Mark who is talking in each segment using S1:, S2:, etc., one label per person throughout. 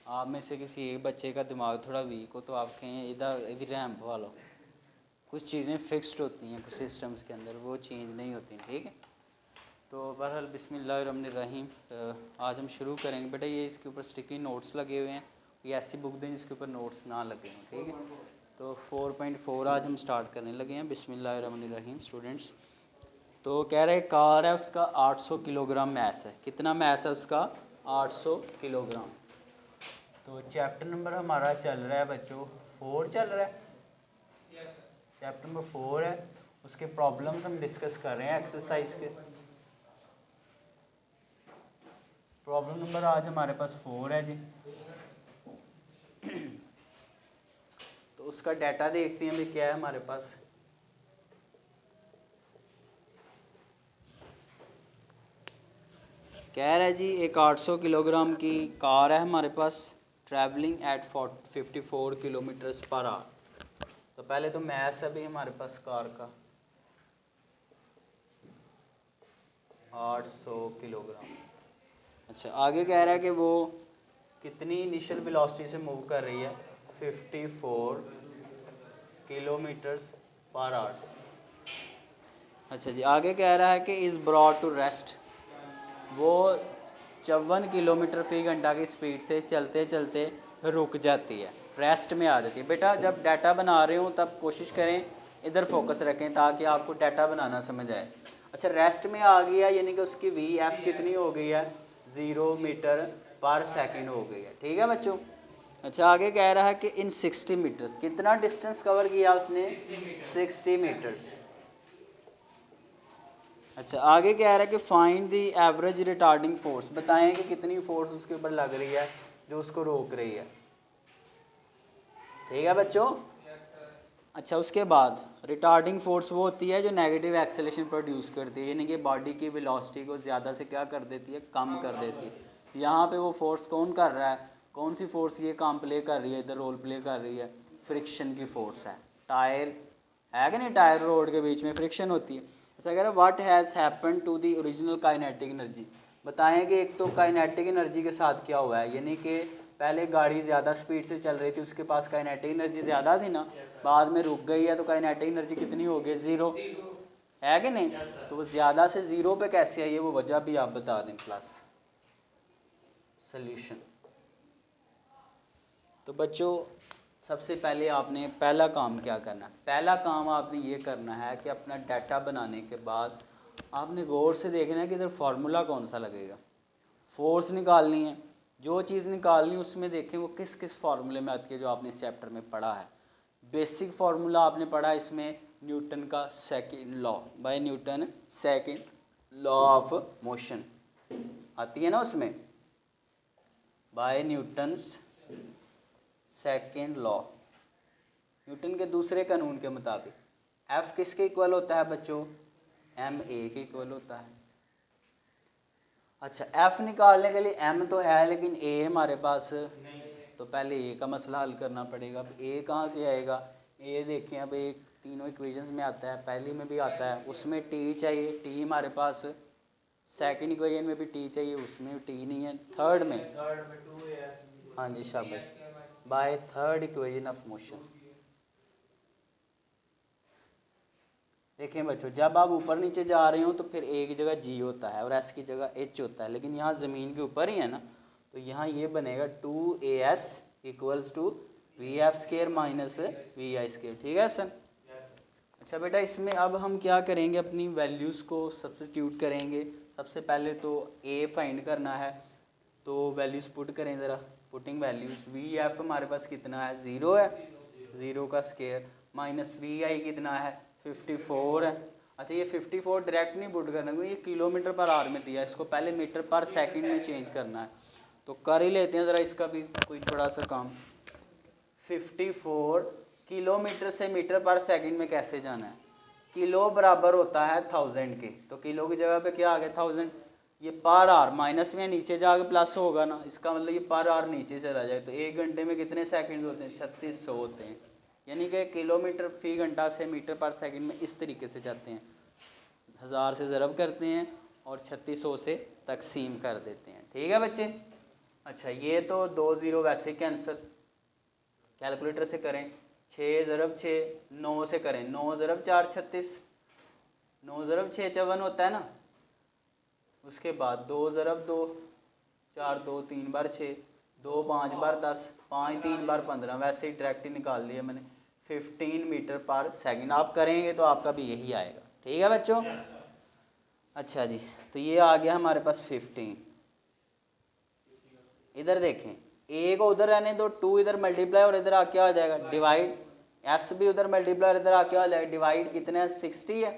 S1: आप में से किसी एक बच्चे का दिमाग थोड़ा वीक हो तो आप कहें इधर इधर रैम्प वालों, कुछ चीज़ें फिक्स्ड होती हैं कुछ सिस्टम्स के अंदर, वो चेंज नहीं होती, ठीक है। तो बहरहाल बिस्मिल्लाहिर्रहमानिर्रहीम, आज हम शुरू करेंगे। बेटा ये इसके ऊपर स्टिकी नोट्स लगे हुए हैं, ये ऐसी बुक दें जिसके ऊपर नोट्स ना लगे हों, ठीक है। तो 4.4 आज हम स्टार्ट करने लगे हैं। बिस्मिल्लाहिर्रहमानिर्रहीम स्टूडेंट्स। तो कह रहे कार है, उसका 800 किलोग्राम मैस है। कितना मैस है उसका? 800 किलोग्राम। तो चैप्टर नंबर हमारा चल रहा है बच्चों 4 चल रहा है, चैप्टर नंबर 4 है। उसके प्रॉब्लम्स हम डिस्कस कर रहे हैं एक्सरसाइज के। प्रॉब्लम नंबर आज हमारे पास 4 है जी। तो उसका डाटा देखते हैं भी क्या है हमारे पास। कह रहा है जी एक 800 किलोग्राम की कार है हमारे पास, travelling at 54 kilometres per hour. तो पहले तो मैथ्स है भी हमारे पास कार का 800 किलोग्राम। अच्छा, आगे कह रहा है कि वो कितनी इनिशियल वेलोसिटी से मूव कर रही है? 54 किलोमीटर्स पर आवर्स। अच्छा जी, आगे कह रहा है कि इज़ ब्रॉट टू रेस्ट, वो 54 किलोमीटर फी घंटा की स्पीड से चलते चलते रुक जाती है, रेस्ट में आ जाती है। बेटा जब डाटा बना रहे हो तब कोशिश करें इधर फोकस रखें ताकि आपको डाटा बनाना समझ आए। अच्छा, रेस्ट में आ गया यानी कि उसकी VF कितनी हो गई है? 0 मीटर पर सेकंड हो गई है, ठीक है बच्चों। अच्छा, आगे कह रहा है कि इन 60 मीटर्स, कितना डिस्टेंस कवर किया उसने? 60 मीटर्स। अच्छा, आगे कह रहा है कि find the average retarding force, बताएं कि कितनी फोर्स उसके ऊपर लग रही है जो उसको रोक रही है, ठीक है बच्चों। अच्छा, उसके बाद रिटार्डिंग फोर्स वो होती है जो नेगेटिव एक्सेलेरेशन प्रोड्यूस करती है, यानी कि बॉडी की वेलोसिटी को ज़्यादा से क्या कर देती है? कम कर देती है। यहाँ पे वो फोर्स कौन कर रहा है? कौन सी फोर्स ये काम प्ले कर रही है, इधर रोल प्ले कर रही है? फ्रिक्शन की फोर्स है। टायर है कि नहीं, टायर रोड के बीच में फ्रिक्शन होती है। ऐसा कह रहा है what has happen to the original kinetic energy, बताएं कि एक तो काइनेटिक एनर्जी के साथ क्या हुआ है, यानी कि पहले गाड़ी ज़्यादा स्पीड से चल रही थी, उसके पास काइनेटिक एनर्जी ज़्यादा थी ना, बाद में रुक गई है तो काइनेटिक एनर्जी कितनी हो गई? 0, है कि नहीं। तो वो ज़्यादा से 0 पे कैसे आई है, वो वजह भी आप बता दें क्लास। सल्यूशन। तो बच्चों सबसे पहले आपने पहला काम क्या करना है? पहला काम आपने ये करना है कि अपना डाटा बनाने के बाद आपने गौर से देखना है कि इधर फार्मूला कौन सा लगेगा। फोर्स निकालनी है, जो चीज़ निकालनी है उसमें देखें वो किस किस फार्मूले में आती है जो आपने इस चैप्टर में पढ़ा है। बेसिक फार्मूला आपने पढ़ा इसमें न्यूटन का second law, by Newton second law of motion आती है ना उसमें, by Newton's second law, Newton के दूसरे कानून के मुताबिक F किसके इक्वल होता है बच्चों? ma के इक्वल होता है। अच्छा, F निकालने के लिए m तो है लेकिन a हमारे पास नहीं, तो पहले a का मसला हल करना पड़ेगा। अब a कहाँ से आएगा? a देखें, अब एक तीनों इक्वेशंस में आता है, पहली में भी आता है, उसमें t चाहिए, t हमारे पास, सेकंड इक्वेशन में भी t चाहिए, उसमें t नहीं है, थर्ड में 2 हाँ जी शाबाश, by third equation of motion. देखें बच्चों, जब आप ऊपर नीचे जा रहे हो तो फिर a की जगह g होता है और s की जगह h होता है, लेकिन यहाँ ज़मीन के ऊपर ही है ना, तो यहाँ ये बनेगा 2as equals to VF² minus VI², ठीक है सर। अच्छा बेटा, इसमें अब हम क्या करेंगे, अपनी वैल्यूज़ को सब्स्टिट्यूट करेंगे। सबसे पहले तो a फाइंड करना है, तो वैल्यूज़ पुट करें ज़रा, पुटिंग वैल्यूज़। VF हमारे पास कितना है? 0 है, 0 का स्क्वायर, माइनस VI कितना है? 54 है। अच्छा, ये 54 डायरेक्ट नहीं पुट करना क्योंकि ये किलोमीटर पर आवर में दिया है, इसको पहले मीटर पर सेकंड में चेंज करना है, तो कर ही लेते हैं ज़रा इसका भी कोई थोड़ा सा काम। 54 किलोमीटर से मीटर पर सेकंड में कैसे जाना है? किलो बराबर होता है 1000 के, तो किलो की जगह पे क्या आ गया? 1000। ये पर आवर माइनस में नीचे जाके प्लस होगा ना, इसका मतलब ये पर आवर नीचे चला जाए, तो 1 घंटे में कितने सेकंड होते हैं? 3600 होते हैं, यानी कि किलोमीटर फी घंटा से मीटर पर सेकंड में इस तरीके से जाते हैं। 1000 से ज़रब करते हैं और 3600 से तकसीम कर देते हैं, ठीक है बच्चे। अच्छा ये तो 2 0 वैसे ही कैंसिल, कैलकुलेटर से करें। 6 ज़रब 6, 9 से करें, 9 ज़रब 4 36, 9 ज़रब 6 54 होता है ना। उसके बाद 2 ज़रब 2, 4 2 3 बार 6, 2 5 बार 10, 5 3 बार 15, वैसे ही डायरेक्ट ही निकाल दिया मैंने 15 मीटर पर सेकंड। आप करेंगे तो आपका भी यही आएगा, ठीक है बच्चों। अच्छा जी, तो ये आ गया हमारे पास 15। इधर देखें, ए को उधर रहने दो, 2 इधर मल्टीप्लाई और इधर आके आ जाएगा डिवाइड, एस भी उधर मल्टीप्लाई और इधर आके आ जाएगा डिवाइड, कितने है 60 है।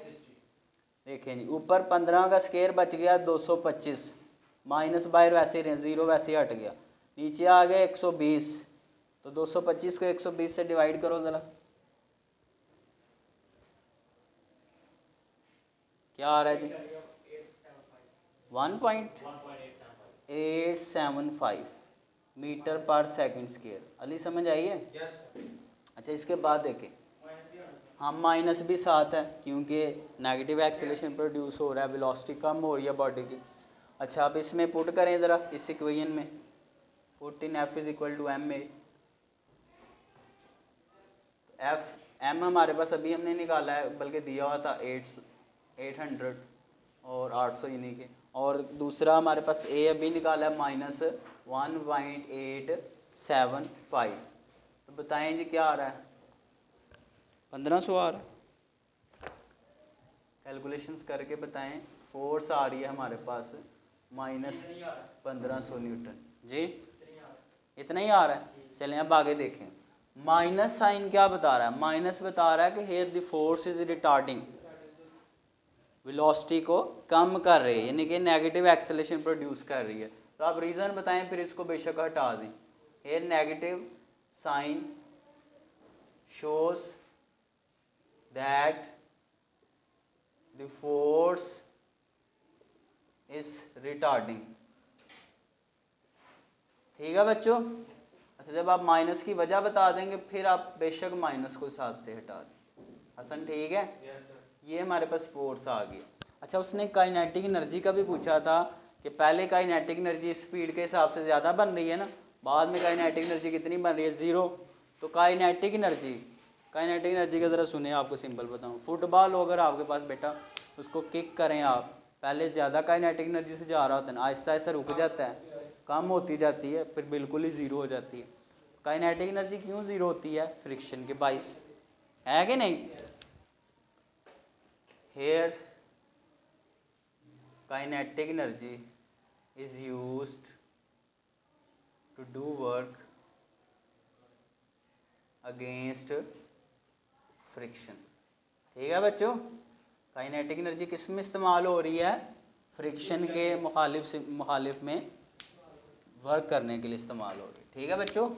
S1: देखें जी, ऊपर 15 का स्केयर बच गया 225, माइनस बाहर वैसे ही रहे, ज़ीरो वैसे ही हट गया, नीचे आ गया 120, तो 225 को 120 से डिवाइड करो ज़रा, क्या आ रहा है जी 1.875 मीटर पर सेकंड स्केयर। अली समझ आई है? अच्छा इसके बाद देखें, हाँ माइनस भी साथ है क्योंकि नेगेटिव एक्सेलरेशन प्रोड्यूस हो रहा है, वेलोसिटी कम हो रही है बॉडी की। अच्छा अब इसमें पुट करें ज़रा इस इक्वेशन में, put in F is equal to M A. F M हमारे पास अभी हमने निकाला है, बल्कि दिया हुआ था 800 और 800 यानी कि, और दूसरा हमारे पास ए अभी निकाला है -1.875। तो बताएं जी क्या आ रहा है, 1500 आ रहा है, कैलकुलेशंस करके बताएं। फोर्स आ रही है हमारे पास -1500 न्यूटन जी, इतना ही आ रहा है। चलें अब आगे देखें, माइनस साइन क्या बता रहा है, माइनस बता रहा है कि here the force is retarding, velocity को कम कर रही है, यानी कि नेगेटिव एक्सेलरेशन प्रोड्यूस कर रही है। तो आप रीज़न बताएं, फिर इसको बेशक हटा दें। Here negative sign shows that the force is retarding, ठीक है बच्चों। अच्छा जब आप माइनस की वजह बता देंगे फिर आप बेशक माइनस को साथ से हटा दें। हसन ठीक है? ये हमारे पास फोर्स आ गई। अच्छा उसने काइनेटिक एनर्जी का भी पूछा था कि पहले काइनेटिक एनर्जी स्पीड के हिसाब से ज़्यादा बन रही है ना, बाद में काइनेटिक एनर्जी कितनी बन रही है, 0। तो काइनेटिक एनर्जी का ज़रा सुने, आपको सिंपल बताऊँ। फुटबॉल हो अगर आपके पास बेटा, उसको किक करें आप, पहले ज़्यादा काइनेटिक एनर्जी से जा रहा होता है ना, आहिस्ता आहिस्ता रुक जाता है, कम होती जाती है, फिर बिल्कुल ही ज़ीरो हो जाती है। काइनेटिक एनर्जी क्यों ज़ीरो होती है, फ्रिक्शन के बाइस, है कि नहीं। Here kinetic energy is used to do work against friction, ठीक है बच्चों। काइनेटिक एनर्जी किस में इस्तेमाल हो रही है, फ्रिक्शन के मुखालिफ में वर्क करने के लिए इस्तेमाल हो रही है, ठीक है बच्चों,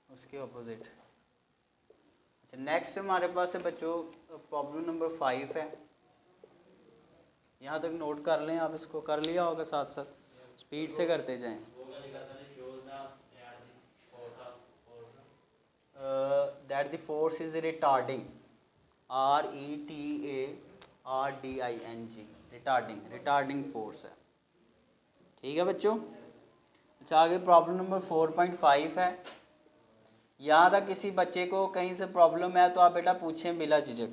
S1: उसके ऑपोजिट। अच्छा नेक्स्ट हमारे पास है बच्चों प्रॉब्लम नंबर 5 है, यहाँ तक नोट कर लें आप, इसको कर लिया होगा, साथ साथ स्पीड से करते जाएं। That the force is retarding, RETARDING, retarding force है, ठीक है बच्चों। अच्छा आगे प्रॉब्लम नंबर 4.5 है। यहाँ तक किसी बच्चे को कहीं से प्रॉब्लम है तो आप बेटा पूछें बिला झिझक।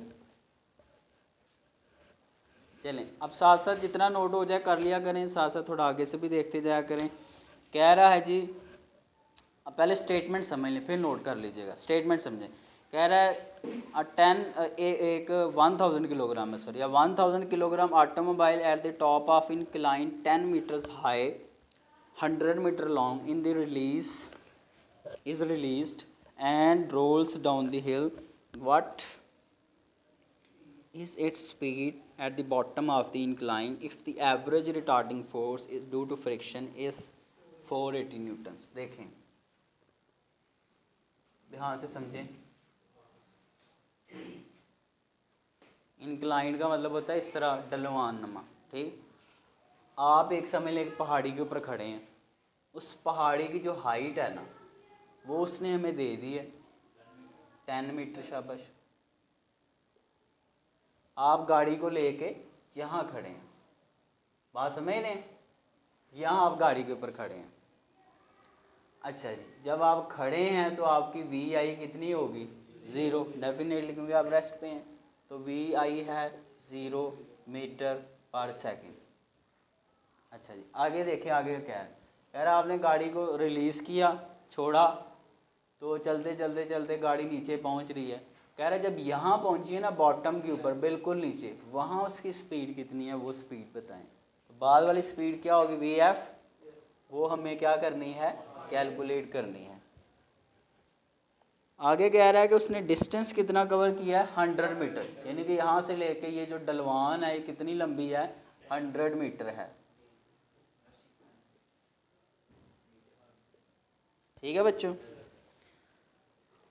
S1: चलें अब साथ साथ जितना नोट हो जाए कर लिया करें, साथ साथ थोड़ा आगे से भी देखते जाया करें। कह रहा है जी, अब पहले स्टेटमेंट समझ लें फिर नोट कर लीजिएगा, स्टेटमेंट समझें। कह रहा है 1000 किलोग्राम है sorry, 1000 kilogram automobile at the top of incline 10 metres high 100 metre long in the release is released and rolls down the hill. What is its speed at the bottom of the incline if the average retarding force is due to friction is 480 newtons। देखें ध्यान से समझें, incline का मतलब होता है इस तरह ढलवान नमा, ठीक। आप एक समय में एक पहाड़ी के ऊपर खड़े हैं, उस पहाड़ी की जो हाइट है ना वो उसने हमें दे दी है 10 मीटर, शाबाश। आप गाड़ी को लेके यहाँ खड़े हैं, बात समझ लें, यहाँ आप गाड़ी के ऊपर खड़े हैं, अच्छा जी, जब आप खड़े हैं तो आपकी वी आई कितनी होगी? ज़ीरो डेफिनेटली, क्योंकि आप रेस्ट पे हैं। तो वी आई है 0 मीटर पर सेकेंड। अच्छा जी, आगे देखें, आगे क्या है। कह रहा आपने गाड़ी को रिलीज़ किया, छोड़ा, तो चलते चलते चलते गाड़ी नीचे पहुंच रही है। कह रहा जब यहाँ पहुंची है ना, बॉटम के ऊपर बिल्कुल नीचे, वहाँ उसकी स्पीड कितनी है वो स्पीड बताएं। तो बाद वाली स्पीड क्या होगी? वी एफ, वो हमें क्या करनी है? कैलकुलेट करनी है। आगे कह रहा है कि उसने डिस्टेंस कितना कवर किया है? 100 मीटर, यानी कि यहाँ से लेके ये जो ढलवान है ये कितनी लंबी है? 100 मीटर है। ठीक है बच्चों,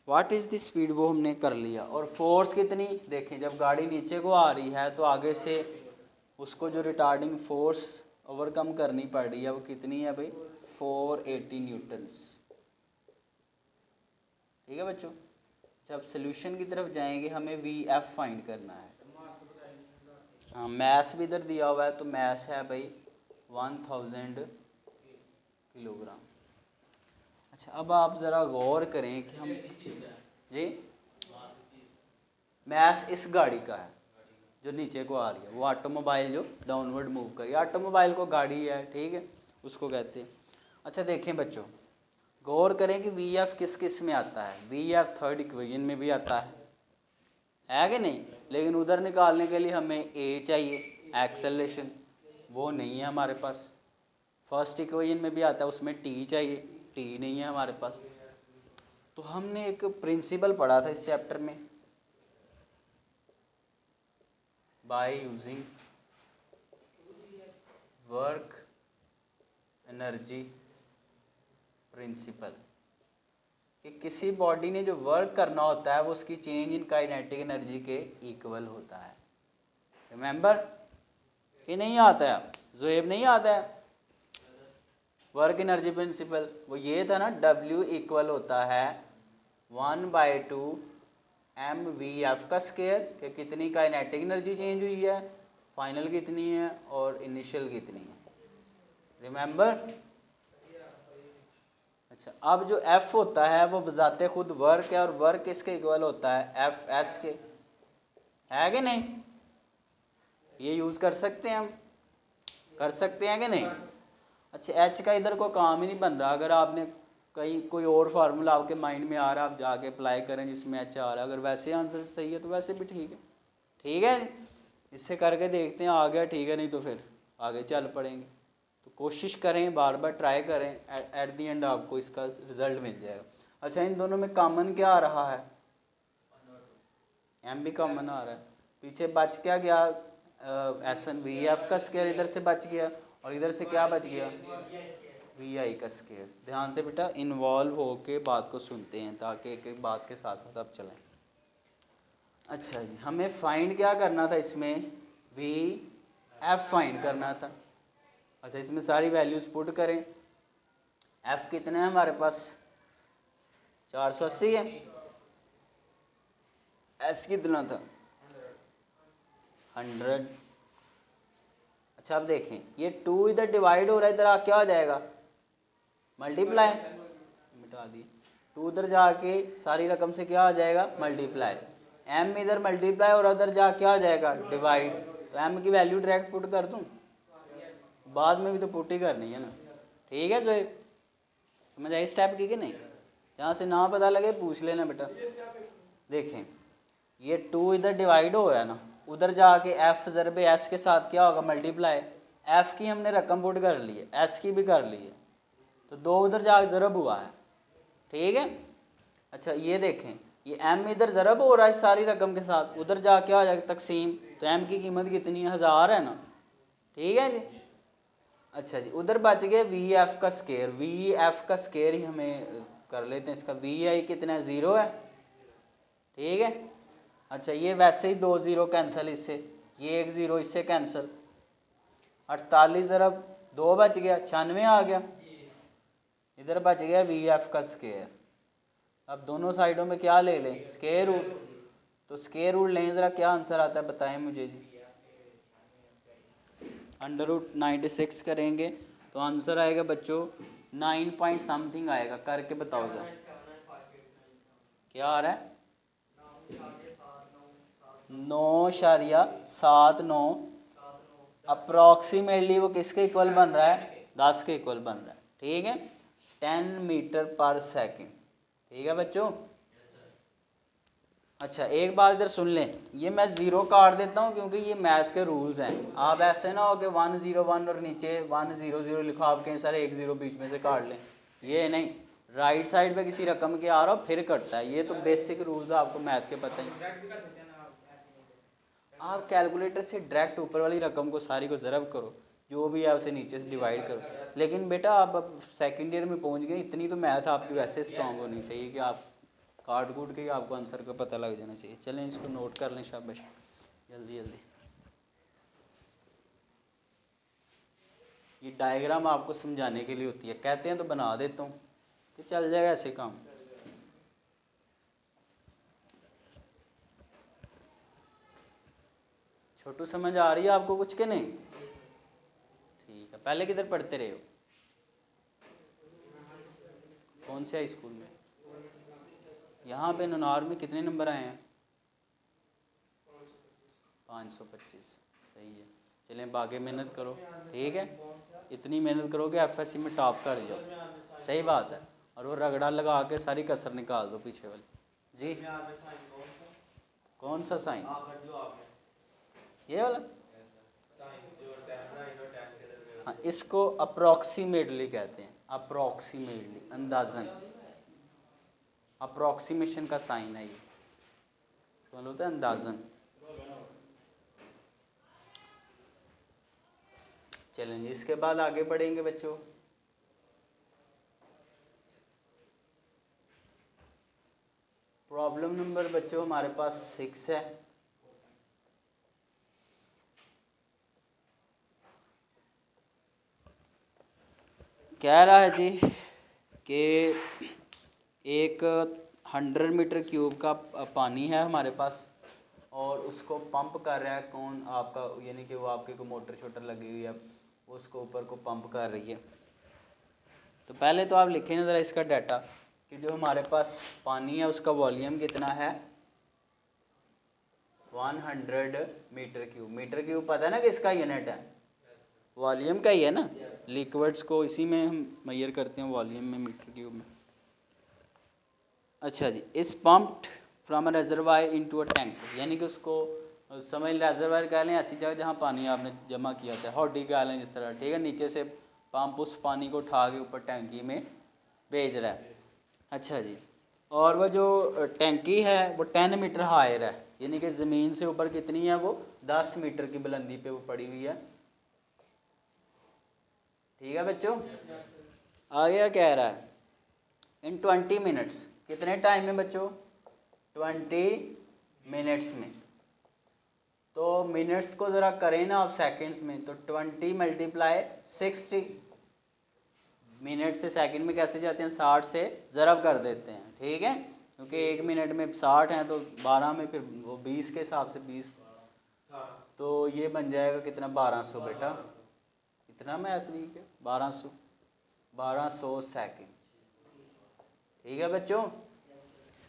S1: व्हाट इज़ द स्पीड वो हमने कर लिया। और फोर्स कितनी देखें, जब गाड़ी नीचे को आ रही है तो आगे से उसको जो रिटार्डिंग फोर्स ओवरकम करनी पड़ रही है वो कितनी है भाई? 480 न्यूटन्स। ठीक है बच्चों, जब सोल्यूशन की तरफ जाएंगे हमें वी एफ फाइंड करना है। हाँ, मैस भी इधर दिया हुआ है, तो मैस है भाई 1000 किलोग्राम। अच्छा, अब आप ज़रा गौर करें कि हम जी, मैस इस गाड़ी का है जो नीचे को आ रही है, वो ऑटोमोबाइल जो डाउनवर्ड मूव कर रही है, ऑटोमोबाइल को गाड़ी है, ठीक है, उसको कहते हैं। अच्छा देखें बच्चों, गौर करें कि वी एफ किस किस में आता है। वी एफ थर्ड इक्वेशन में भी आता है कि नहीं? लेकिन उधर निकालने के लिए हमें ए चाहिए, एक्सेलरेशन, वो नहीं है हमारे पास। फर्स्ट इक्वेशन में भी आता है, उसमें टी चाहिए, टी नहीं है हमारे पास। तो हमने एक प्रिंसिपल पढ़ा था इस चैप्टर में, by using work energy principal, कि किसी बॉडी ने जो वर्क करना होता है वो उसकी चेंज इन काइनेटिक एनर्जी के इक्वल होता है। रिमेंबर कि नहीं आता है? ज़ोएब नहीं आता है वर्क एनर्जी प्रिंसिपल? वो ये था ना, W इक्वल होता है 1/2 mvf का स्केयर, कि कितनी काइनेटिक एनर्जी चेंज हुई है, फाइनल कितनी है और इनिशियल कितनी है। रिमेंबर? अच्छा, अब जो F होता है वो बजाते खुद वर्क है, और वर्क किसके इक्वल होता है? Fs के, है कि नहीं? ये यूज़ कर सकते हैं हम, कर सकते हैं कि नहीं? अच्छा, H का इधर कोई काम ही नहीं बन रहा। अगर आपने कहीं कोई और फार्मूला आपके माइंड में आ रहा है, आप जाके अप्लाई करें जिसमें H आ रहा है। अगर वैसे आंसर सही है तो वैसे भी ठीक है। ठीक है, इससे करके देखते हैं, आ गया ठीक है, नहीं तो फिर आगे चल पड़ेंगे। तो कोशिश करें, बार बार ट्राई करें, एट दी एंड आपको इसका रिजल्ट मिल जाएगा। अच्छा, इन दोनों में कॉमन क्या आ रहा है? एम भी कॉमन आ रहा है। पीछे बच क्या गया? एस एन वी एफ का स्केयर इधर से बच गया, और इधर से क्या बच गया? वी आई का स्केयर। ध्यान से बेटा इन्वॉल्व होके बात को सुनते हैं, ताकि एक एक बात के साथ साथ आप चलें। अच्छा जी, हमें फाइंड क्या करना था इसमें? वी एफ फाइंड करना था। अच्छा, इसमें सारी वैल्यूज़ पुट करें। एफ कितना है हमारे पास? 480 है। एस कितना था? 100। अच्छा, अब देखें, ये 2 इधर डिवाइड हो रहा है, इधर क्या हो जाएगा? मल्टीप्लाई, मिटा दी। 2 उधर जाके सारी रकम से क्या हो जाएगा? मल्टीप्लाई। m इधर मल्टीप्लाई और उधर जा क्या हो जाएगा? डिवाइड। तो m की वैल्यू डायरेक्ट पुट कर दूं? बाद में भी तो पुट ही करनी है ना। ठीक है, जो समझ आई स्टेप की कि नहीं? जहाँ से ना पता लगे पूछ लेना बेटा। देखें, ये 2 इधर डिवाइड हो रहा है ना, उधर जाके एफ ज़रब एस के साथ क्या होगा? मल्टीप्लाई। एफ की हमने रकम पुट कर ली है, एस की भी कर ली है, तो 2 उधर जाके ज़रब हुआ है। ठीक है। अच्छा, ये देखें, ये m इधर ज़रब हो रहा है सारी रकम के साथ, उधर जा क्या हो जाएगा? तकसीम। तो m की कीमत कितनी है? 1000 है ना। ठीक है जी। अच्छा जी, उधर बच गया वी एफ का स्केयर। वी एफ का स्केयर ही हमें कर लेते हैं। इसका वी आई कितना है? 0 है। ठीक है। अच्छा, ये वैसे ही 2 0 कैंसिल इससे, ये 1 0 इससे कैंसिल। 48 ज़रब 2 बच गया, 96 आ गया। इधर बच गया वी एफ का स्केयर। अब दोनों साइडों में क्या ले लें? Square root. तो स्केयर रूट लें, ज़रा क्या आंसर आता है बताएं मुझे जी। √96 करेंगे तो आंसर आएगा बच्चों 9 पॉइंट समथिंग आएगा, करके बताओ जरा क्या आ रहा है। 9.79 अप्रॉक्सीमेटली वो किसके इक्वल बन रहा है, 10 के इक्वल बन रहा है। ठीक है, 10 मीटर पर सेकेंड। ठीक है बच्चों। अच्छा एक बात इधर सुन लें, ये मैं ज़ीरो काट देता हूँ क्योंकि ये मैथ के रूल्स हैं। आप ऐसे ना हो कि 101 और नीचे 100 लिखो, आप कहीं सारे 1 0 बीच में से काट लें, ये नहीं, राइट साइड पे किसी रकम के आ रहा हो फिर कटता है। ये तो बेसिक रूल्स है, आपको मैथ के पता ही। आप कैलकुलेटर से डायरेक्ट ऊपर वाली रकम को सारी को ज़रब करो, जो भी है उसे नीचे से डिवाइड करो। लेकिन बेटा आप अब सेकेंड ईयर में पहुँच गए, इतनी तो मैथ आपकी वैसे स्ट्रांग होनी चाहिए कि आप काट कूट के आपको आंसर का पता लग जाना चाहिए। चलें इसको नोट कर लें, शाबाश, जल्दी जल्दी। ये डायग्राम आपको समझाने के लिए होती है, कहते हैं तो बना देता हूँ कि चल जाएगा ऐसे काम। छोटू समझ आ रही है आपको कुछ के नहीं? ठीक है, पहले किधर पढ़ते रहे हो, कौन से हाई स्कूल में? यहाँ पे ननार में कितने नंबर आए हैं? 525, सही है। चलें बाकी मेहनत करो, ठीक है, इतनी मेहनत करोगे एफएससी में टॉप कर जाओ, सही बात है। और वो रगड़ा लगा के सारी कसर निकाल दो पीछे वाली। जी कौन सा साइन? ये वाला? हाँ, इसको अप्रॉक्सीमेटली कहते हैं, अप्रॉक्सीमेटली, अंदाजन, अप्रॉक्सीमेशन का साइन है ये, इसका मतलब होता है अंदाजन। चलेंगे इसके बाद आगे बढ़ेंगे बच्चों। प्रॉब्लम नंबर बच्चों हमारे पास 6 है। कह रहा है जी कि एक 100 मीटर क्यूब का पानी है हमारे पास और उसको पंप कर रहा है कौन, आपका, यानी कि वो आपकी को मोटर शोटर लगी हुई है, वो उसको ऊपर को पंप कर रही है। तो पहले तो आप लिखें ज़रा इसका डाटा कि जो हमारे पास पानी है उसका वॉल्यूम कितना है, 100 मीटर क्यूब। मीटर क्यूब पता है ना कि इसका यूनिट है, वॉल्यूम का ही है ना, लिक्विड्स को इसी में हम मेजर करते हैं, वॉल्यूम में, मीटर क्यूब में। अच्छा जी, इस pumped from a reservoir into a tank, यानी कि उसको समझ रेजरवायर कह लें ऐसी जगह जहाँ पानी आपने जमा किया था, हॉडी कह लें जिस तरह, ठीक है। नीचे से पंप उस पानी को उठा के ऊपर टैंकी में भेज रहा है। अच्छा जी, और वह जो टैंकी है वो 10 मीटर हायर है, यानी कि ज़मीन से ऊपर कितनी है, वो 10 मीटर की बुलंदी पे वो पड़ी हुई है। ठीक है बच्चों, आगे कह रहा है इन 20 मिनट्स, कितने टाइम में बच्चों, 20 मिनट्स में। तो मिनट्स को ज़रा करें ना आप सेकंड्स में, तो 20 मल्टीप्लाई 60, मिनट से सेकंड में कैसे जाते हैं, 60 से ज़रब कर देते हैं, ठीक है, क्योंकि एक मिनट में 60 हैं तो 12 में फिर वो 20 के हिसाब से 20, तो ये बन जाएगा कितना, 1200 बेटा, इतना मैथ नहीं है, 1200 सेकंड। ठीक है बच्चों।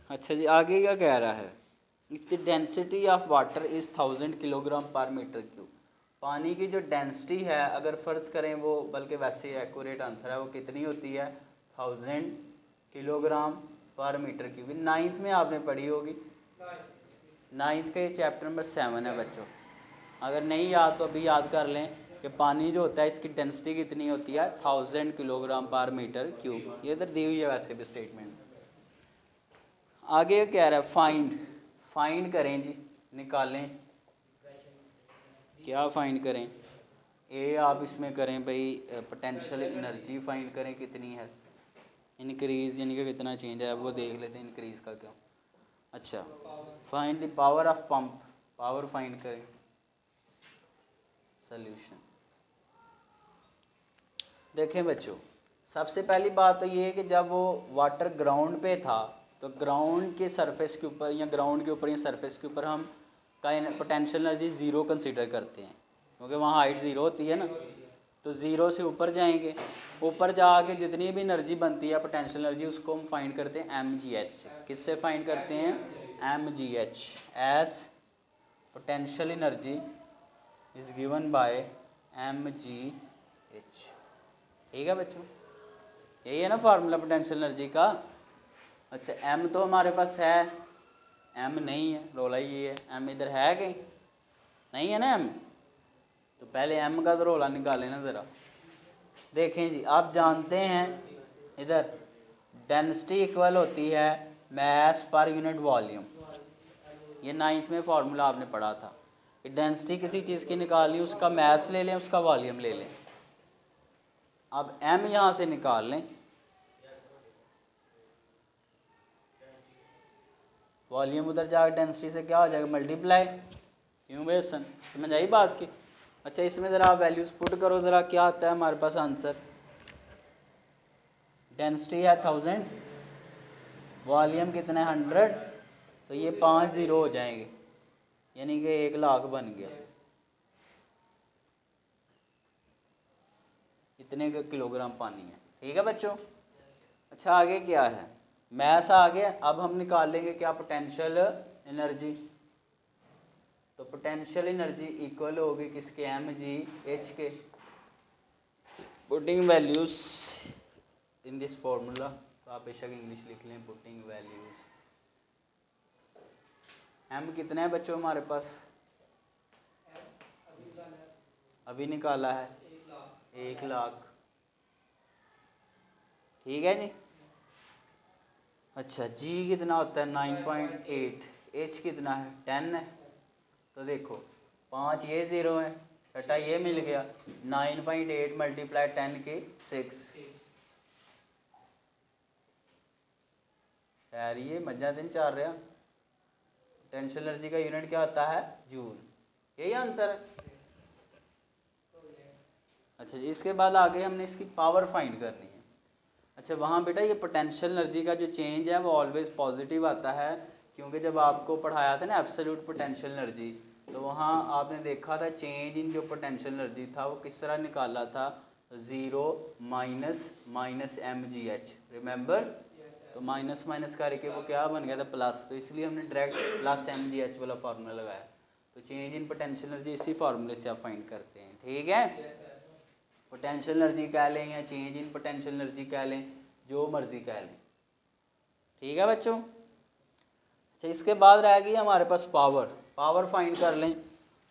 S1: अच्छा जी, आगे क्या कह रहा है, if the density of water is 1000 kilogram पर मीटर क्यूब। पानी की जो डेंसिटी है, अगर फ़र्ज़ करें वो, बल्कि वैसे एक्यूरेट आंसर है, वो कितनी होती है, 1000 किलोग्राम पर मीटर क्यूब। 9th में आपने पढ़ी होगी, 9th का ये चैप्टर नंबर 7 है बच्चों। अगर नहीं याद तो अभी याद कर लें कि पानी जो होता है इसकी डेंसिटी कितनी होती है, 1000 किलोग्राम पर मीटर क्यूब। ये इधर दी हुई है वैसे भी स्टेटमेंट। आगे कह रहा है फाइंड करें जी, निकालें, क्या फाइंड करें, ए आप इसमें करें भाई, पोटेंशियल एनर्जी फाइंड करें कितनी है, इंक्रीज़ यानी कि कितना चेंज है, वो देख लेते हैं इंक्रीज़ का क्या। अच्छा, find the power of pump, power find करें, सॉल्यूशन। देखें बच्चों, सबसे पहली बात तो ये है कि जब वो वाटर ग्राउंड पे था तो ग्राउंड के सरफेस के ऊपर या ग्राउंड के ऊपर या सरफेस के ऊपर हम का पोटेंशियल एनर्जी ज़ीरो कंसीडर करते हैं, क्योंकि वहाँ हाइट ज़ीरो होती है ना। तो ज़ीरो से ऊपर जाएंगे, ऊपर जाके जितनी भी एनर्जी बनती है पोटेंशियल एनर्जी उसको हम फाइंड करते हैं mgh से। किससे फाइंड करते हैं? mgh S potential energy is given by mgh। ठीक है बच्चों, यही है ना फार्मूला पोटेंशियल एनर्जी का। अच्छा m तो हमारे पास है, m नहीं है, रोला ये है, m इधर है कहीं नहीं है ना m, तो पहले m का तो रोला निकालें ना ज़रा। देखें जी, आप जानते हैं इधर डेंसिटी इक्वल होती है मास पर यूनिट वॉल्यूम। ये 9th में फार्मूला आपने पढ़ा था कि डेंसिटी किसी चीज़ की निकालनी, उसका मास ले लें, उसका वॉल्यूम ले लें। अब m यहाँ से निकाल लें, वॉल्यूम उधर जाकर डेंसिटी से क्या हो जाएगा? मल्टीप्लाई। क्यों भाई सन, समझ आई बात की? अच्छा इसमें ज़रा आप वैल्यूज़ पुट करो ज़रा, क्या आता है हमारे पास आंसर? डेंसिटी है 1000, वॉल्यूम कितना है 100, तो ये 5 ज़ीरो हो जाएंगे, यानी कि 1,00,000 बन गया। इतने का किलोग्राम पानी है। ठीक है बच्चों। अच्छा आगे क्या है? मैस आ गया। अब हम निकाल लेंगे क्या? Potential energy. तो पोटेंशियल एनर्जी इक्वल होगी किसके? mgh के। Putting values in this formula, तो आप बेशक इंग्लिश लिख लें, पुटिंग वैल्यूज। m कितना है बच्चों हमारे पास? अभी निकाला है 1,00,000। ठीक है जी। अच्छा g कितना होता है? 9.8। h कितना है? 10 है। तो देखो 5 ये ज़ीरो है, छठा ये मिल गया, 9.8 मल्टीप्लाई 10 की 6। यार ये मजा दिन चल रहा। पोटेंशियल एनर्जी का यूनिट क्या होता है? जूल। यही आंसर है। अच्छा इसके बाद आगे हमने इसकी पावर फाइंड करनी है। अच्छा वहाँ बेटा ये पोटेंशियल एनर्जी का जो चेंज है वो ऑलवेज पॉजिटिव आता है, क्योंकि जब आपको पढ़ाया था ना एब्सोल्यूट पोटेंशियल एनर्जी, तो वहाँ आपने देखा था चेंज इन जो पोटेंशियल एनर्जी था वो किस तरह निकाला था? 0 माइनस माइनस mgh, रिमेंबर? तो माइनस माइनस करके वो क्या बन गया था? प्लस। तो इसलिए हमने डायरेक्ट प्लस mgh वाला फार्मूला लगाया। तो चेंज इन पोटेंशियल एनर्जी इसी फार्मूले से आप फाइंड करते हैं। ठीक है, पोटेंशियल एनर्जी कह लें या चेंज इन पोटेंशियल एनर्जी कह लें, जो मर्जी कह लें। ठीक है बच्चों। अच्छा इसके बाद रह गई हमारे पास पावर। पावर फाइंड कर लें,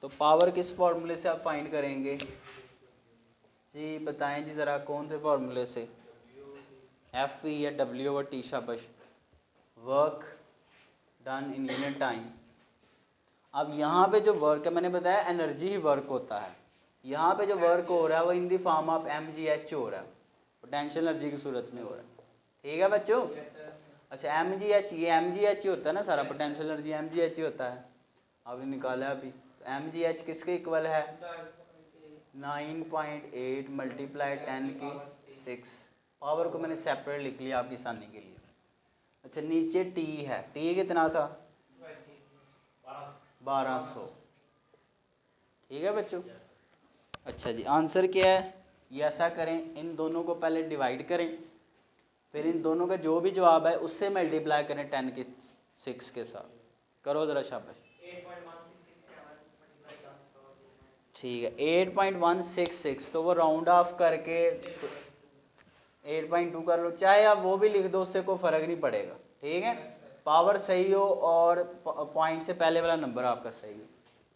S1: तो पावर किस फार्मूले से आप फाइंड करेंगे जी? बताएं जी ज़रा, कौन से फार्मूले से? F या W/T? शाबाश। Work done in unit time. अब यहाँ पे जो वर्क है, मैंने बताया एनर्जी ही वर्क होता है, यहाँ पे जो वर्क हो रहा है वो इन दी फॉर्म ऑफ mgh हो रहा है, पोटेंशियल एनर्जी की सूरत में हो रहा है। ठीक है बच्चों। अच्छा mgh, ये mgh ही होता है ना सारा, पोटेंशियल एनर्जी mgh ही होता है। आपने निकाला अभी, तो mgh किसके इक्वल है? 9.8 मल्टीप्लाई 10 की 6। पावर को मैंने सेपरेट लिख लिया आपकी आसानी के लिए। अच्छा नीचे t है, t कितना था? 1200। ठीक है बच्चों। अच्छा जी आंसर क्या है? ये ऐसा करें, इन दोनों को पहले डिवाइड करें, फिर इन दोनों का जो भी जवाब है उससे मल्टीप्लाई करें 10 की 6 के साथ। करो ज़रा शाबाश। ठीक है 8.166, तो वो राउंड ऑफ करके 8.2 कर लो, चाहे आप वो भी लिख दो, उससे कोई फ़र्क नहीं पड़ेगा। ठीक है, पावर सही हो और पॉइंट से पहले वाला नंबर आपका सही हो।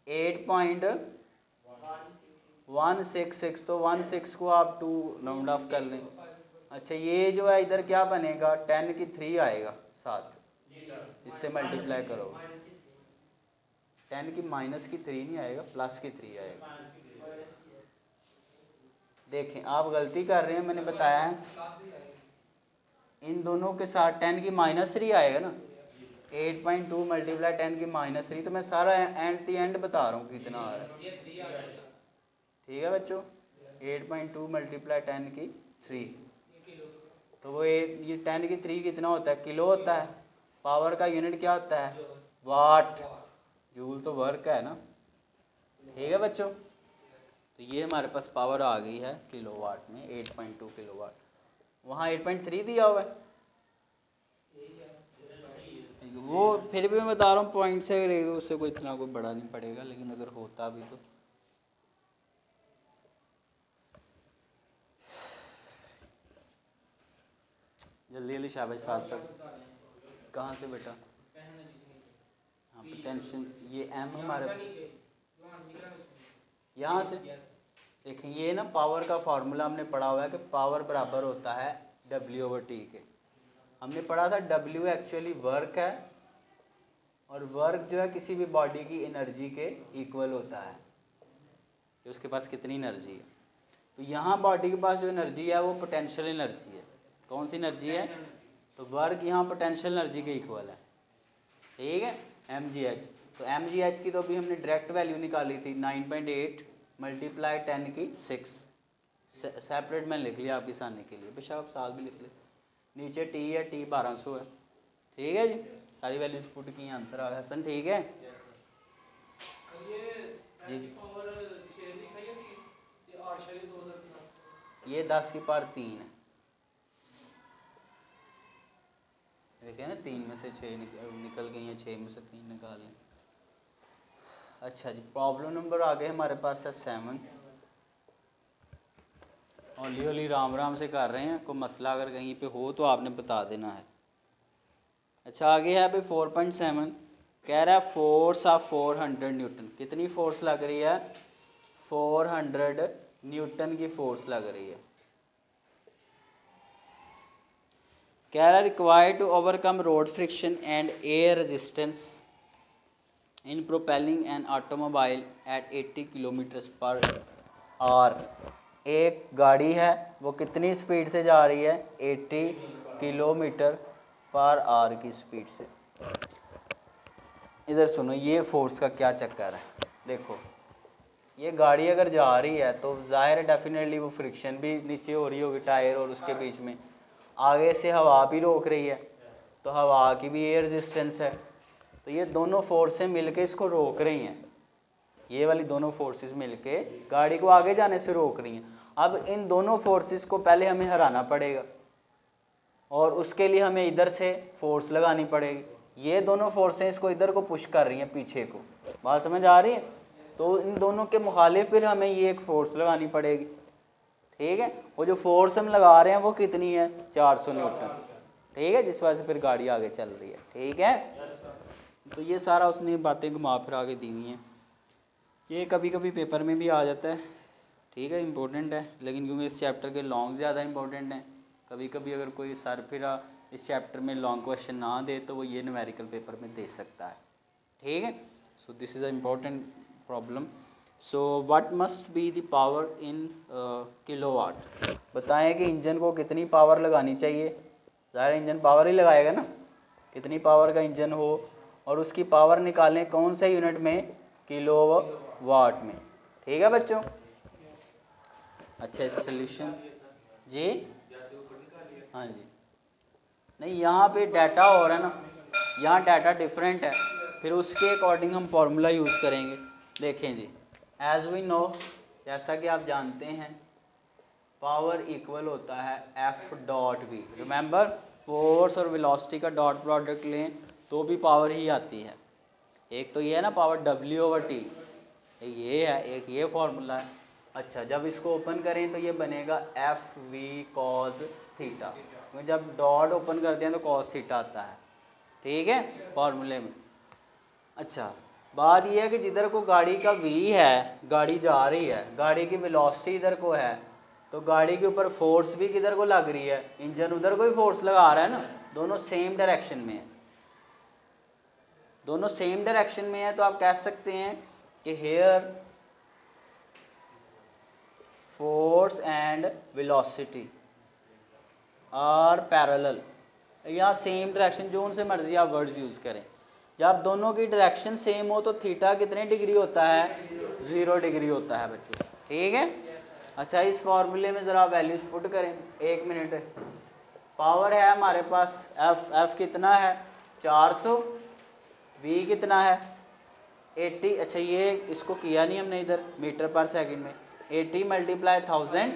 S1: 8.166, तो 16 को आप 2 राउंड ऑफ कर लें। अच्छा ये जो है इधर क्या बनेगा? 10 की 3 आएगा साथ, इससे मल्टीप्लाई करो। 10 की माइनस की 3 नहीं आएगा, प्लस की 3 आएगा। देखें आप गलती कर रहे हैं, मैंने बताया है इन दोनों के साथ 10 की माइनस 3 आएगा ना। 8.2 मल्टीप्लाई 10 की माइनस 3, तो मैं सारा एंड बता रहा हूँ कितना आ रहा है। ठीक है बच्चों, 8.2 मल्टीप्लाई 10 की 3, तो वो ये 10 की 3 कितना होता है? किलो होता है। पावर का यूनिट क्या होता है? वाट। जूल तो वर्क है ना। ठीक है बच्चों, तो ये हमारे पास पावर आ गई है किलोवाट में 8.2 किलोवाट। वहाँ 8.3 दिया हुआ है, वो फिर भी मैं बता रहा हूँ पॉइंट से अगर दो उससे कोई इतना कोई बड़ा नहीं पड़ेगा, लेकिन अगर होता भी तो जल्दी जल्दी शाबाश साथ साथ। कहाँ से बेटा? हाँ पोटेंशियल, ये एम हमारे यहाँ से देखें, ये ना पावर का फार्मूला हमने पढ़ा हुआ है कि पावर बराबर होता है W/T के। हमने पढ़ा था W एक्चुअली वर्क है, और वर्क जो है किसी भी बॉडी की एनर्जी के इक्वल होता है कि उसके पास कितनी एनर्जी है। तो यहाँ बॉडी के पास जो एनर्जी है वो पोटेंशियल एनर्जी है। कौन सी एनर्जी है? तो वर्क यहाँ पोटेंशियल एनर्जी के इक्वल है, ठीक है, mgh। तो mgh की तो अभी हमने डायरेक्ट वैल्यू निकाली थी 9.8 मल्टीप्लाई 10 की 6। सेपरेट में लिख लिया आपकी आसानी के लिए, बेशक आप साल भी लिख ले। नीचे t है, t 1200 है, ठीक है जी। सारी वैल्यूज पुट की, आंसर आ गया हसन, ठीक है जी। ये 10 की पावर 3 है, देखे ना, 3 में से 6 निकल गई हैं, 6 में से 3 निकाल लें। अच्छा जी, प्रॉब्लम नंबर आगे हमारे पास है 7। हौली हौली राम राम से कर रहे हैं, कोई मसला अगर कहीं पे हो तो आपने बता देना है। अच्छा आगे है अभी 4.7, कह रहा है फोर्स ऑफ 400 न्यूटन। कितनी फोर्स लग रही है? 400 न्यूटन की फोर्स लग रही है। कह रहा required to overcome road friction and air resistance in propelling an automobile at 80 km/h। एक गाड़ी है, वो कितनी स्पीड से जा रही है? 80 km/h की स्पीड से। इधर सुनो, ये फोर्स का क्या चक्कर है। देखो, ये गाड़ी अगर जा रही है तो जाहिर है डेफिनेटली वो फ्रिक्शन भी नीचे हो रही होगी टायर और उसके बीच में। आगे से हवा भी रोक रही है, तो हवा की भी एयर रेजिस्टेंस है। तो ये दोनों फोर्सें मिलके इसको रोक रही हैं, ये वाली दोनों फोर्सेस मिलके गाड़ी को आगे जाने से रोक रही हैं। अब इन दोनों फोर्सेस को पहले हमें हराना पड़ेगा, और उसके लिए हमें इधर से फोर्स लगानी पड़ेगी। ये दोनों फोर्सें इसको इधर को पुश कर रही हैं पीछे को, बात समझ आ रही है? तो इन दोनों के मुखालिफ फिर हमें ये एक फोर्स लगानी पड़ेगी, ठीक है। वो जो फोर्स हम लगा रहे हैं वो कितनी है? 400 न्यूटन, ठीक है, जिस वजह से फिर गाड़ी आगे चल रही है, ठीक है। तो ये सारा उसने बातें घुमा फिरा के दी हुई हैं। ये कभी कभी पेपर में भी आ जाता है, ठीक है, इम्पोर्टेंट है, लेकिन क्योंकि इस चैप्टर के लॉन्ग ज़्यादा इंपॉर्टेंट हैं, कभी कभी अगर कोई सर फिरा इस चैप्टर में लॉन्ग क्वेश्चन ना दे तो वो ये न्यूमेरिकल पेपर में दे सकता है, ठीक है। So this is a important problem. So what must be the power in kilowatt. बताएं कि इंजन को कितनी पावर लगानी चाहिए। ज़ाहिर इंजन पावर ही लगाएगा ना, कितनी पावर का इंजन हो, और उसकी पावर निकालें कौन से यूनिट में? किलोवाट में, ठीक है बच्चों। अच्छा सोल्यूशन जी, हाँ जी, नहीं यहाँ पे डाटा हो रहा है ना, यहाँ डाटा डिफरेंट है, फिर उसके अकॉर्डिंग हम फार्मूला यूज़ करेंगे। देखें जी, एज वी नो, जैसा कि आप जानते हैं, पावर इक्वल होता है F dot V. Remember, force और वेलोसिटी का डॉट प्रोडक्ट लें तो भी पावर ही आती है। एक तो ये है ना पावर W/T, ये है, एक ये फार्मूला है। अच्छा, जब इसको ओपन करें तो ये बनेगा FV cos थीटा, जब डॉट ओपन करते हैं तो cos थीटा आता है, ठीक है, फार्मूले में। अच्छा, बात यह है कि जिधर को गाड़ी का V है, गाड़ी जा रही है, गाड़ी की वेलोसिटी इधर को है, तो गाड़ी के ऊपर फोर्स भी किधर को लग रही है? इंजन उधर को ही फोर्स लगा रहा है ना, दोनों सेम डायरेक्शन में है, दोनों सेम डायरेक्शन में है। तो आप कह सकते हैं कि here force and velocity are parallel, यहाँ सेम डायरेक्शन, जो उनसे मर्जी आप वर्ड्स यूज़ करें। जब दोनों की डायरेक्शन सेम हो तो थीटा कितने डिग्री होता है? 0 डिग्री होता है बच्चों, ठीक है। अच्छा, इस फॉर्मूले में ज़रा वैल्यूज पुट करें, 1 मिनट। पावर है हमारे पास एफ कितना है? 400। वी कितना है? 80। अच्छा, ये इसको किया नहीं हमने इधर मीटर पर सेकंड में, 80 मल्टीप्लाई 1000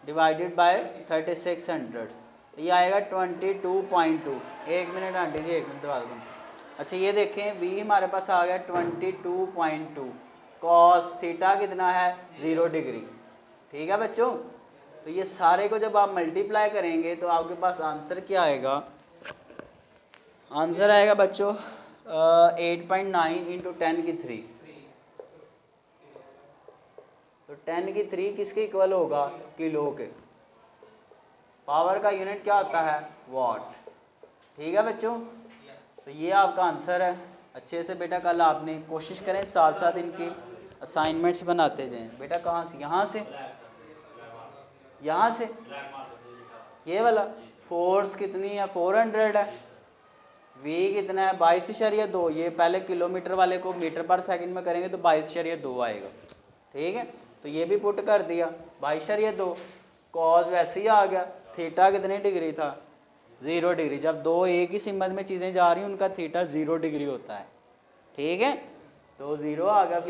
S1: डिवाइडेड बाय 3600, ये आएगा 22.2। एक मिनट आंटी जी, एक मिनट दबा दूँ। अच्छा ये देखें v हमारे पास आ गया 22.2, कॉस थीटा कितना है 0 डिग्री। ठीक है बच्चों, तो ये सारे को जब आप मल्टीप्लाई करेंगे तो आपके पास आंसर क्या आएगा, आंसर आएगा बच्चों 8.9 इंटू 10 की 3। तो 10 की 3 किसके इक्वल होगा, किलो के। पावर का यूनिट क्या होता है, वाट। ठीक है बच्चों, तो ये आपका आंसर है। अच्छे से बेटा कल आपने कोशिश करें साथ साथ इनकी असाइनमेंट्स बनाते जाएं। बेटा कहाँ से, यहाँ से, यहाँ से, ये वाला फोर्स कितनी है 400 है, v कितना है 22.2। ये पहले किलोमीटर वाले को मीटर पर सेकंड में करेंगे तो 22.2 आएगा। ठीक है, तो ये भी पुट कर दिया 22.2। कॉस वैसे ही आ गया, थीटा कितने डिग्री था 0 डिग्री। जब दो एक ही सिम्बल में चीज़ें जा रही हैं उनका थीटा 0 डिग्री होता है। ठीक है, तो 0 आ गया,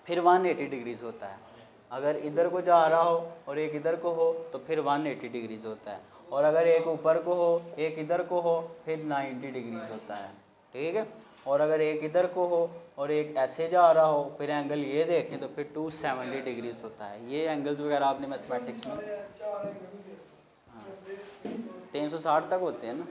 S1: फिर 180 डिग्रीज होता है। अगर इधर को जा रहा हो और एक इधर को हो तो फिर 180 डिग्रीज होता है, और अगर एक ऊपर को हो एक इधर को हो फिर 90 डिग्रीज होता है। ठीक है, और अगर एक इधर को हो और एक ऐसे जा रहा हो फिर एंगल ये देखें तो फिर 270 डिग्रीज होता है। ये एंगल्स वगैरह आपने मैथमेटिक्स में 360 तक होते हैं ना।